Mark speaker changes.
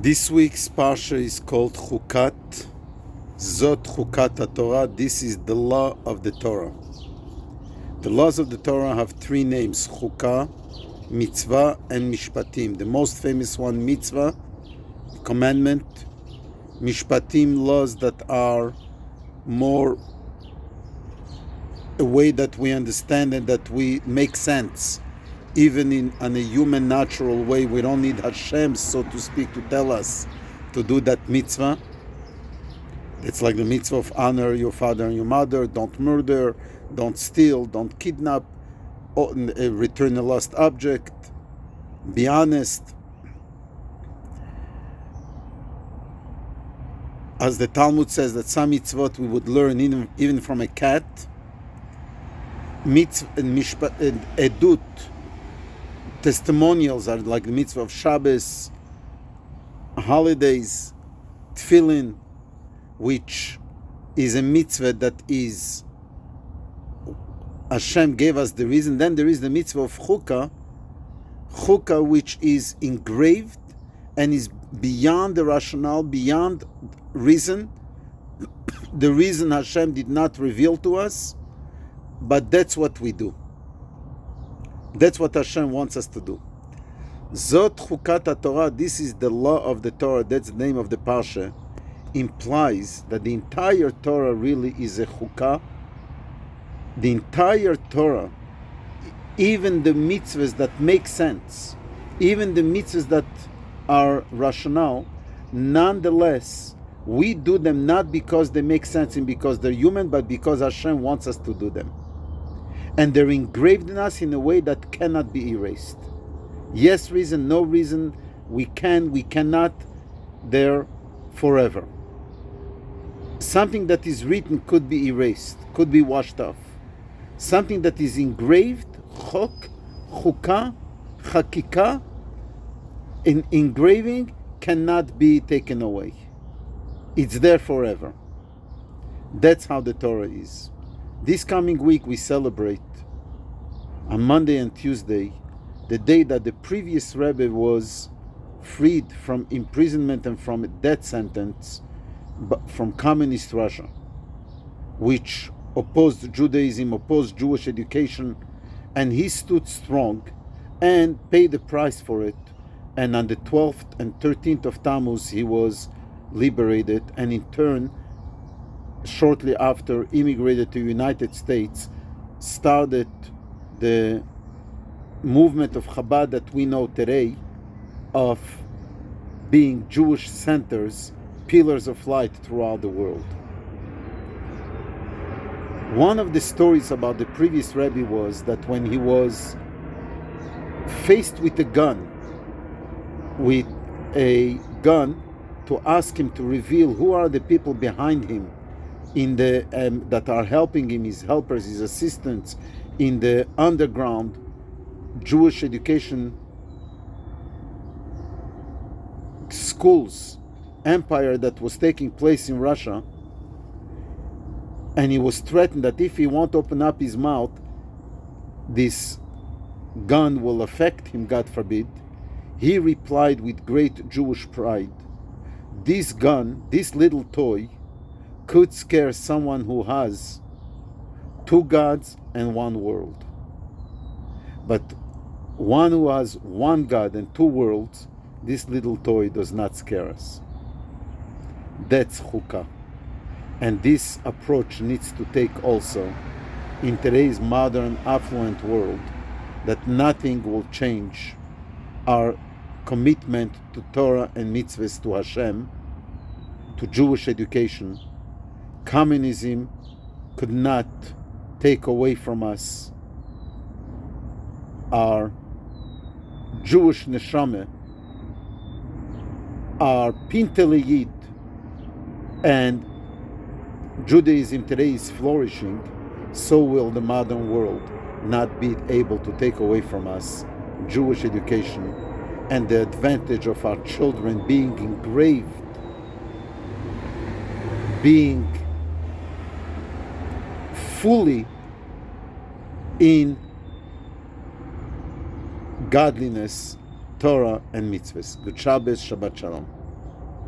Speaker 1: This week's parsha is called Chukat. Zot Chukat Torah. This is the law of the Torah. The laws of the Torah have three names: Chukah, Mitzvah, and Mishpatim. The most famous one, Mitzvah, commandment. Mishpatim, laws that are more a way that we understand and that we make sense. Even in a human, natural way, we don't need Hashem, so to speak, to tell us to do that mitzvah. It's like the mitzvah of honor your father and your mother, don't murder, don't steal, don't kidnap, return a lost object, be honest. As the Talmud says that some mitzvot we would learn even from a cat. Mitzvah and edut, testimonials are like the mitzvah of Shabbos, holidays, tefillin, which is a mitzvah that is Hashem gave us the reason. Then there is the mitzvah of Chukah, which is engraved and is beyond the rationale, beyond reason. The reason Hashem did not reveal to us, but that's what we do. That's what Hashem wants us to do. Zot Chukat Torah, this is the law of the Torah, that's the name of the parsha, implies that the entire Torah really is a chukah. The entire Torah, even the mitzvahs that make sense, even the mitzvahs that are rational, nonetheless, we do them not because they make sense and because they're human, but because Hashem wants us to do them. And they're engraved in us in a way that cannot be erased. Yes reason, no reason, we cannot, they're forever. Something that is written could be erased, could be washed off. Something that is engraved, chok, chukah, chakikah, in engraving cannot be taken away. It's there forever. That's how the Torah is. This coming week we celebrate on Monday and Tuesday the day that the previous Rabbi was freed from imprisonment and from a death sentence from communist Russia, which opposed Judaism, opposed Jewish education, and he stood strong and paid the price for it. And on the 12th and 13th of Tammuz he was liberated, and in turn shortly after immigrated to the United States, started the movement of Chabad that we know today, of being Jewish centers, pillars of light throughout the world. One of the stories about the previous Rabbi was that when he was faced with a gun to ask him to reveal who are the people behind him in the that are helping him, his helpers, his assistants, in the underground Jewish education schools empire that was taking place in Russia, and he was threatened that if he won't open up his mouth, this gun will affect him, God forbid. He replied with great Jewish pride, this gun, this little toy, could scare someone who has two gods and one world. But one who has one God and two worlds, this little toy does not scare us. That's chukah. And this approach needs to take also in today's modern, affluent world, that nothing will change our commitment to Torah and mitzvahs, to Hashem, to Jewish education. Communism could not take away from us our Jewish neshama, our pintele yid, and Judaism today is flourishing. So will the modern world not be able to take away from us Jewish education and the advantage of our children being engraved, being fully in godliness, Torah and mitzvahs. Good Shabbos, Shabbat Shalom.